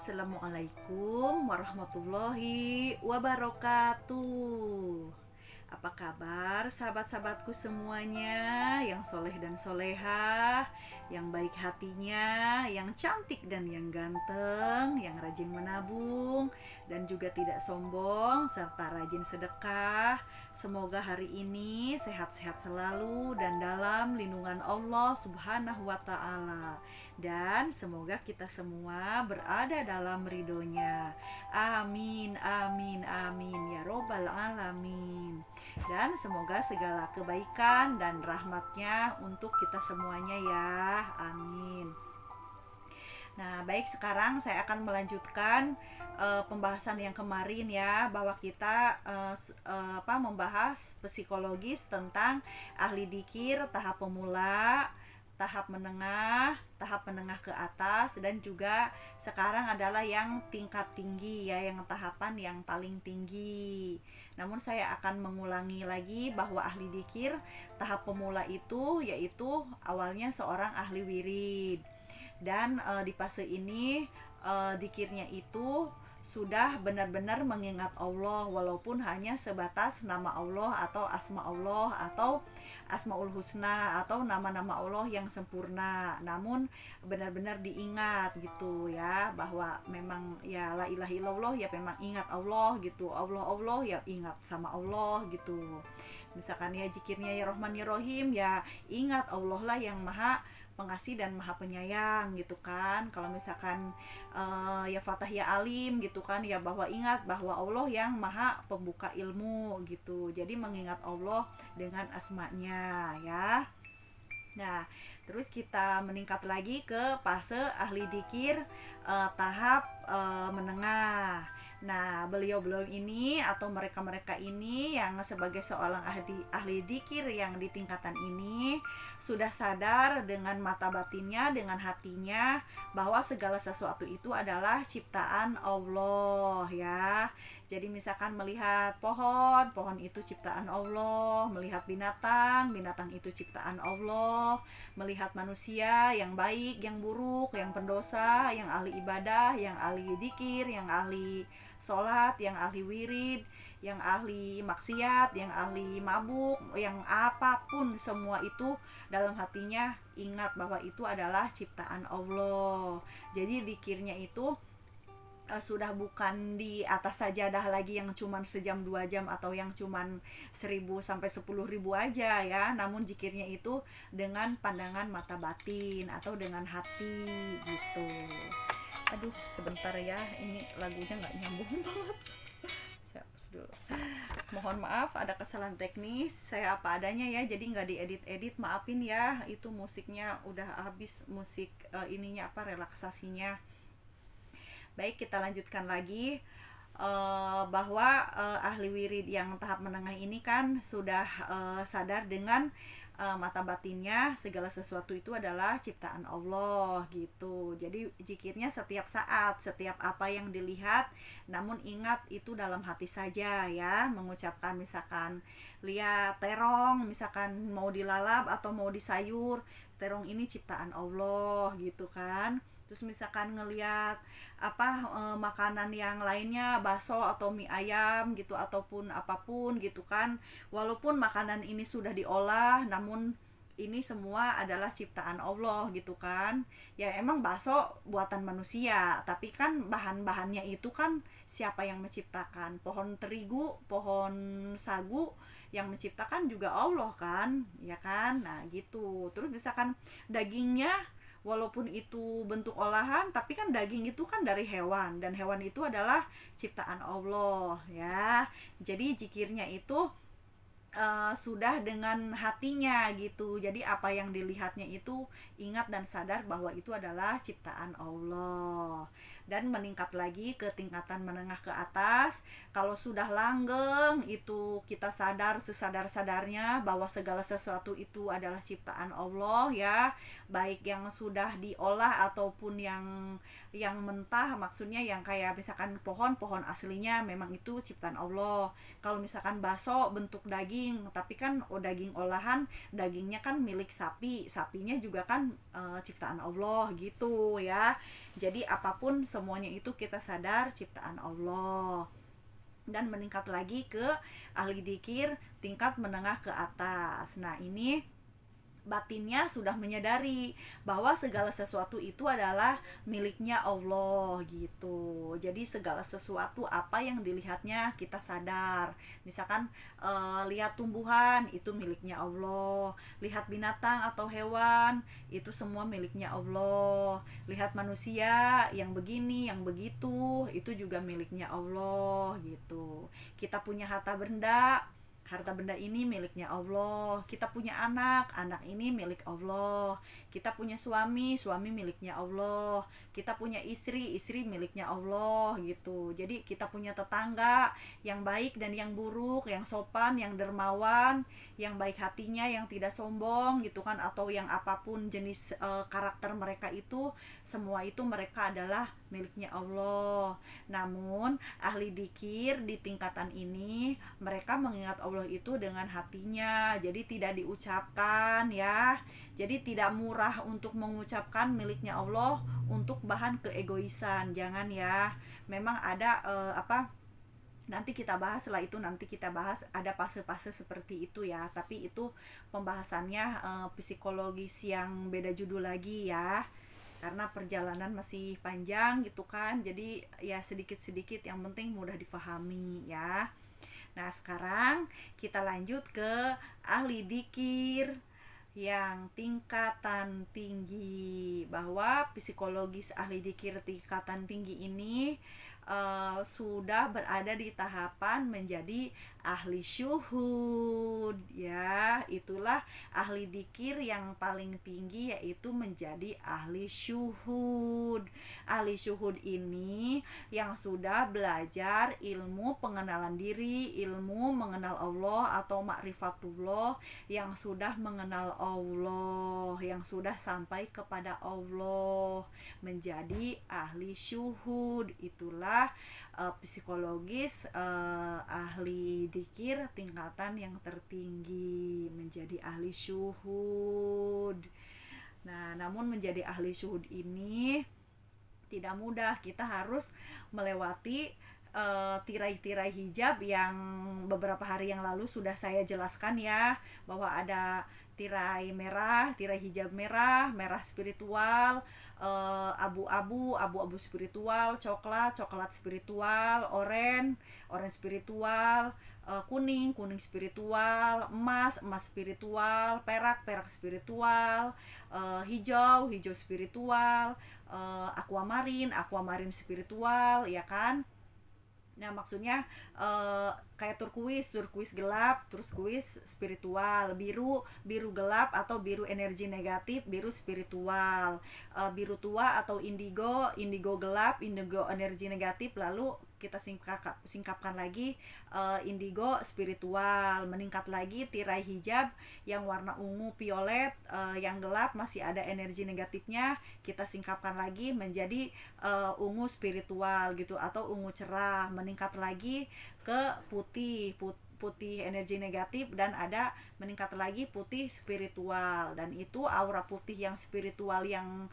Assalamualaikum warahmatullahi wabarakatuh. Apa kabar sahabat-sahabatku semuanya yang soleh dan solehah, yang baik hatinya, yang cantik dan yang ganteng, yang rajin menabung dan juga tidak sombong, serta rajin sedekah. Semoga hari ini sehat-sehat selalu dan dalam lindungan Allah Subhanahu wa Ta'ala. Dan semoga kita semua berada dalam ridhonya. Amin, amin, amin ya robbal alamin. Dan semoga segala kebaikan dan rahmatnya untuk kita semuanya ya. Amin. Nah, baik, sekarang saya akan melanjutkan pembahasan yang kemarin ya, bahwa kita membahas psikologis tentang ahli dzikir tahap pemula, tahap menengah ke atas, dan juga sekarang adalah yang tingkat tinggi ya, yang tahapan yang paling tinggi. Namun saya akan mengulangi lagi bahwa ahli dzikir tahap pemula itu yaitu awalnya seorang ahli wirid. Dan di fase ini dzikirnya itu sudah benar-benar mengingat Allah, walaupun hanya sebatas nama Allah atau asma Allah atau asmaul husna atau nama-nama Allah yang sempurna, namun benar-benar diingat gitu ya, bahwa memang ya la ilaha illallah ya memang ingat Allah gitu, Allah ya ingat sama Allah gitu. Misalkan ya zikirnya ya Rahman ya Rahim, ya ingat Allah lah yang maha pengasih dan maha penyayang gitu kan. Kalau misalkan ya Fatah ya Alim gitu kan, ya bahwa ingat bahwa Allah yang maha pembuka ilmu gitu. Jadi mengingat Allah dengan asmanya ya. Nah, terus kita meningkat lagi ke fase ahli dzikir tahap menengah. Nah, beliau-beliau ini atau mereka-mereka ini yang sebagai seorang ahli dzikir yang di tingkatan ini sudah sadar dengan mata batinnya, dengan hatinya, bahwa segala sesuatu itu adalah ciptaan Allah ya. Jadi misalkan melihat pohon, pohon itu ciptaan Allah, melihat binatang, binatang itu ciptaan Allah, melihat manusia yang baik, yang buruk, yang pendosa, yang ahli ibadah, yang ahli dzikir, yang ahli sholat, yang ahli wirid, yang ahli maksiat, yang ahli mabuk, yang apapun, semua itu dalam hatinya ingat bahwa itu adalah ciptaan Allah. Jadi dzikirnya itu sudah bukan di atas sajadah lagi yang cuman sejam 2 jam atau yang cuman 1.000 sampai 10.000 aja ya, namun zikirnya itu dengan pandangan mata batin atau dengan hati gitu. Aduh, sebentar ya, ini lagunya nggak nyambung banget. Saya hapus dulu. Mohon maaf, ada kesalahan teknis, saya apa adanya ya, jadi nggak diedit-edit, maafin ya. Itu musiknya udah habis, musik ininya relaksasinya. Baik, kita lanjutkan lagi bahwa ahli wirid yang tahap menengah ini kan sudah sadar dengan mata batinnya segala sesuatu itu adalah ciptaan Allah gitu. Jadi zikirnya setiap saat, setiap apa yang dilihat, namun ingat itu dalam hati saja ya. Mengucapkan misalkan lihat terong, misalkan mau dilalap atau mau disayur, terong ini ciptaan Allah gitu kan. Terus misalkan ngelihat makanan yang lainnya, bakso atau mie ayam gitu ataupun apapun gitu kan, walaupun makanan ini sudah diolah, namun ini semua adalah ciptaan Allah gitu kan. Ya emang bakso buatan manusia, tapi kan bahan-bahannya itu kan siapa yang menciptakan? Pohon terigu, pohon sagu yang menciptakan juga Allah kan, ya kan. Nah gitu. Terus misalkan dagingnya, walaupun itu bentuk olahan, tapi kan daging itu kan dari hewan, dan hewan itu adalah ciptaan Allah ya. Jadi zikirnya itu sudah dengan hatinya gitu. Jadi apa yang dilihatnya itu ingat dan sadar bahwa itu adalah ciptaan Allah. Dan meningkat lagi ke tingkatan menengah ke atas. Kalau sudah langgeng itu kita sadar sesadar-sadarnya bahwa segala sesuatu itu adalah ciptaan Allah ya. Baik yang sudah diolah ataupun yang mentah, maksudnya yang kayak misalkan pohon aslinya memang itu ciptaan Allah. Kalau misalkan bakso bentuk daging, tapi kan daging olahan, dagingnya kan milik sapi, sapinya juga kan ciptaan Allah gitu ya. Jadi apapun semuanya itu kita sadar ciptaan Allah. Dan meningkat lagi ke ahli dzikir tingkat menengah ke atas. Nah, ini batinnya sudah menyadari bahwa segala sesuatu itu adalah miliknya Allah gitu. Jadi segala sesuatu apa yang dilihatnya kita sadar. Misalkan lihat tumbuhan itu miliknya Allah, lihat binatang atau hewan itu semua miliknya Allah, lihat manusia yang begini yang begitu itu juga miliknya Allah gitu. Kita punya harta benda ini miliknya Allah. Kita punya anak ini milik Allah. Kita punya suami miliknya Allah. Kita punya istri miliknya Allah gitu. Jadi kita punya tetangga yang baik dan yang buruk, yang sopan, yang dermawan, yang baik hatinya, yang tidak sombong gitu kan, atau yang apapun jenis karakter mereka itu, semua itu mereka adalah miliknya Allah. Namun ahli dzikir di tingkatan ini mereka mengingat Allah itu dengan hatinya, jadi tidak diucapkan ya. Jadi tidak murah untuk mengucapkan miliknya Allah untuk bahan keegoisan, jangan ya. Memang ada nanti kita bahas lah itu, nanti kita bahas ada fase-fase seperti itu ya, tapi itu pembahasannya psikologis yang beda judul lagi ya, karena perjalanan masih panjang gitu kan, jadi ya sedikit-sedikit yang penting mudah difahami ya. Nah, sekarang kita lanjut ke ahli dzikir yang tingkatan tinggi, bahwa psikologis ahli dzikir tingkatan tinggi ini sudah berada di tahapan menjadi ahli syuhud ya. Itulah ahli dzikir yang paling tinggi, yaitu menjadi ahli syuhud. Ahli syuhud ini yang sudah belajar ilmu pengenalan diri, ilmu mengenal Allah atau ma'rifatullah, yang sudah mengenal Allah, yang sudah sampai kepada Allah, menjadi ahli syuhud. Itulah psikologis ahli dzikir tingkatan yang tertinggi, menjadi ahli syuhud. Nah, namun menjadi ahli syuhud ini tidak mudah. Kita harus melewati tirai-tirai hijab yang beberapa hari yang lalu sudah saya jelaskan ya, bahwa ada tirai merah, tirai hijab merah, merah spiritual, abu-abu spiritual, coklat spiritual, oranye spiritual, kuning spiritual, emas spiritual, perak spiritual, hijau spiritual, aquamarine spiritual ya kan. Nah, maksudnya kayak turkuis gelap, turkuis spiritual, biru gelap atau biru energi negatif, biru spiritual, biru tua atau indigo gelap, indigo energi negatif. Lalu kita singkapkan lagi indigo spiritual. Meningkat lagi tirai hijab yang warna ungu violet, yang gelap masih ada energi negatifnya, kita singkapkan lagi menjadi ungu spiritual gitu, atau ungu cerah. Meningkat lagi ke putih energi negatif, dan ada meningkat lagi putih spiritual. Dan itu aura putih yang spiritual yang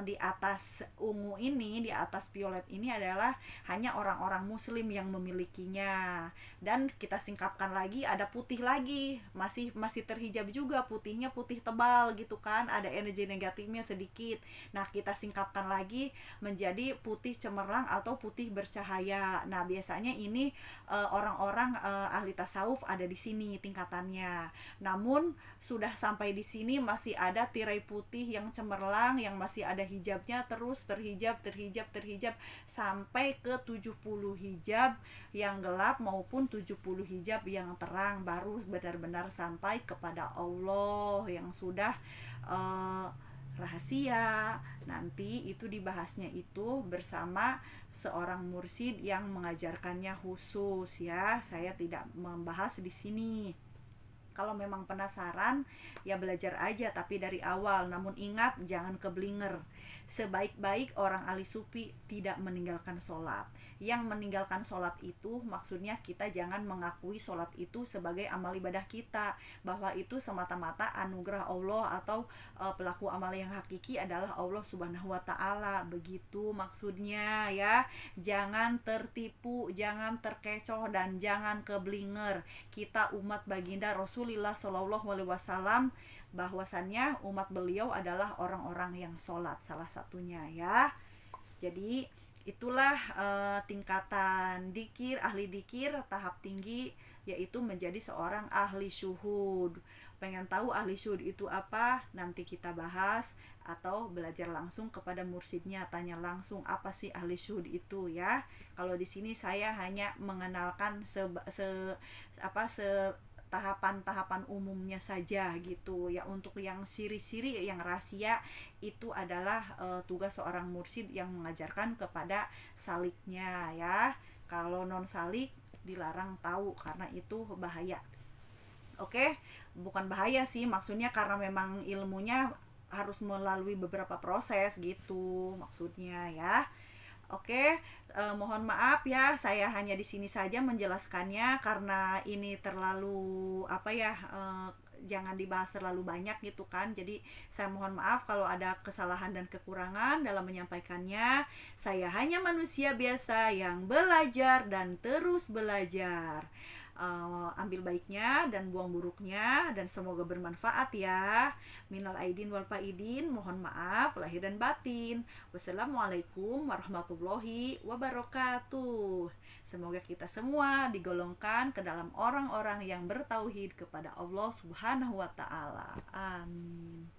di atas ungu ini, di atas violet ini adalah hanya orang-orang muslim yang memilikinya. Dan kita singkapkan lagi, ada putih lagi, masih terhijab juga, putihnya putih tebal gitu kan, ada energi negatifnya sedikit. Nah, kita singkapkan lagi menjadi putih cemerlang atau putih bercahaya. Nah, biasanya ini orang-orang ahli tasawuf ada di sini tingkatannya. Namun sudah sampai di sini masih ada tirai putih yang cemerlang, yang masih ada hijabnya, terus terhijab sampai ke 70 hijab yang gelap maupun 70 hijab yang terang, baru benar-benar sampai kepada Allah yang sudah rahasia. Nanti itu dibahasnya itu bersama seorang mursyid yang mengajarkannya khusus ya. Saya tidak membahas di sini. Kalau memang penasaran, ya belajar aja tapi dari awal. Namun ingat, jangan keblinger. Sebaik-baik orang ahli sufi tidak meninggalkan sholat. Yang meninggalkan sholat itu maksudnya kita jangan mengakui sholat itu sebagai amal ibadah kita, bahwa itu semata-mata anugerah Allah, atau pelaku amal yang hakiki adalah Allah Subhanahu wa Ta'ala. Begitu maksudnya ya. Jangan tertipu, jangan terkecoh, dan jangan keblinger. Kita umat baginda Rasulullah Shallallahu Alaihi Wasallam, bahwasannya umat beliau adalah orang-orang yang sholat, salah satunya ya. Jadi itulah tingkatan dikir, ahli dikir tahap tinggi, yaitu menjadi seorang ahli syuhud. Pengen tahu ahli syuhud itu apa? Nanti kita bahas, atau belajar langsung kepada mursyidnya, tanya langsung apa sih ahli syuhud itu ya. Kalau di sini saya hanya mengenalkan tahapan-tahapan umumnya saja gitu ya. Untuk yang siri-siri, yang rahasia, itu adalah tugas seorang mursyid yang mengajarkan kepada saliknya ya. Kalau non salik dilarang tahu karena itu bahaya. Oke, bukan bahaya sih, maksudnya karena memang ilmunya harus melalui beberapa proses gitu maksudnya ya. Oke, mohon maaf ya, saya hanya di sini saja menjelaskannya karena ini terlalu jangan dibahas terlalu banyak gitu kan. Jadi saya mohon maaf kalau ada kesalahan dan kekurangan dalam menyampaikannya. Saya hanya manusia biasa yang belajar dan terus belajar. Ambil baiknya dan buang buruknya, dan semoga bermanfaat ya. Minal aidin wal faidin, mohon maaf lahir dan batin. Wassalamualaikum warahmatullahi wabarakatuh. Semoga kita semua digolongkan ke dalam orang-orang yang bertauhid kepada Allah Subhanahu wa Ta'ala. Amin.